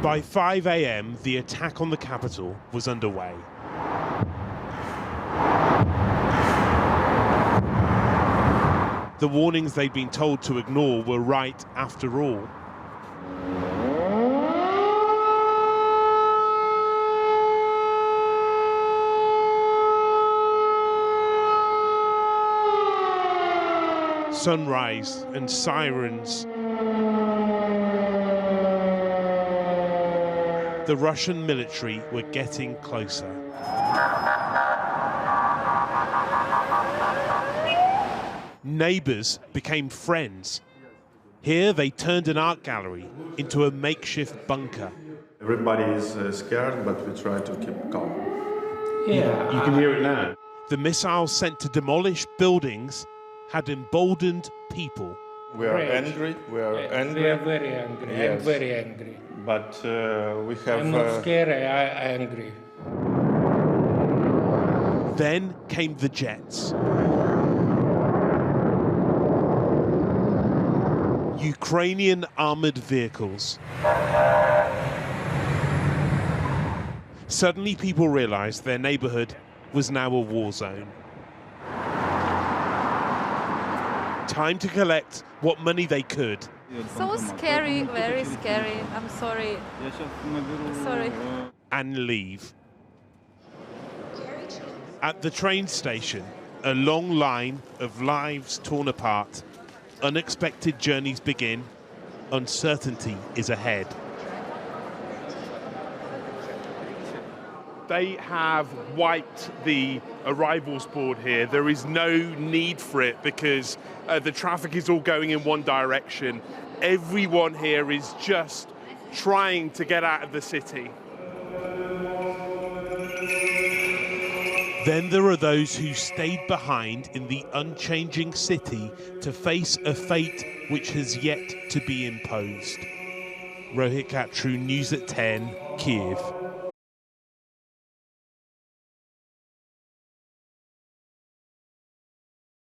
By 5 a.m, the attack on the capital was underway. The warnings they'd been told to ignore were right after all. Sunrise and sirens. The Russian military were getting closer. Neighbours became friends. Here they turned an art gallery into a makeshift bunker. Everybody is scared, but we try to keep calm. Yeah, you can hear it now. The missiles sent to demolish buildings had emboldened people. We are angry. We are angry. We are very angry. Yes. I'm very angry. But we have. I'm not scared. I'm angry. Then came the jets. Ukrainian armoured vehicles. Suddenly people realised their neighbourhood was now a war zone. Time to collect what money they could. So scary, very scary. I'm sorry. Sorry. And leave. At the train station, a long line of lives torn apart. Unexpected journeys begin. Uncertainty is ahead. They have wiped the arrivals board here. There is no need for it because the traffic is all going in one direction. Everyone here is just trying to get out of the city. Then there are those who stayed behind in the unchanging city to face a fate which has yet to be imposed. Rohit Katru, News at 10, Kyiv.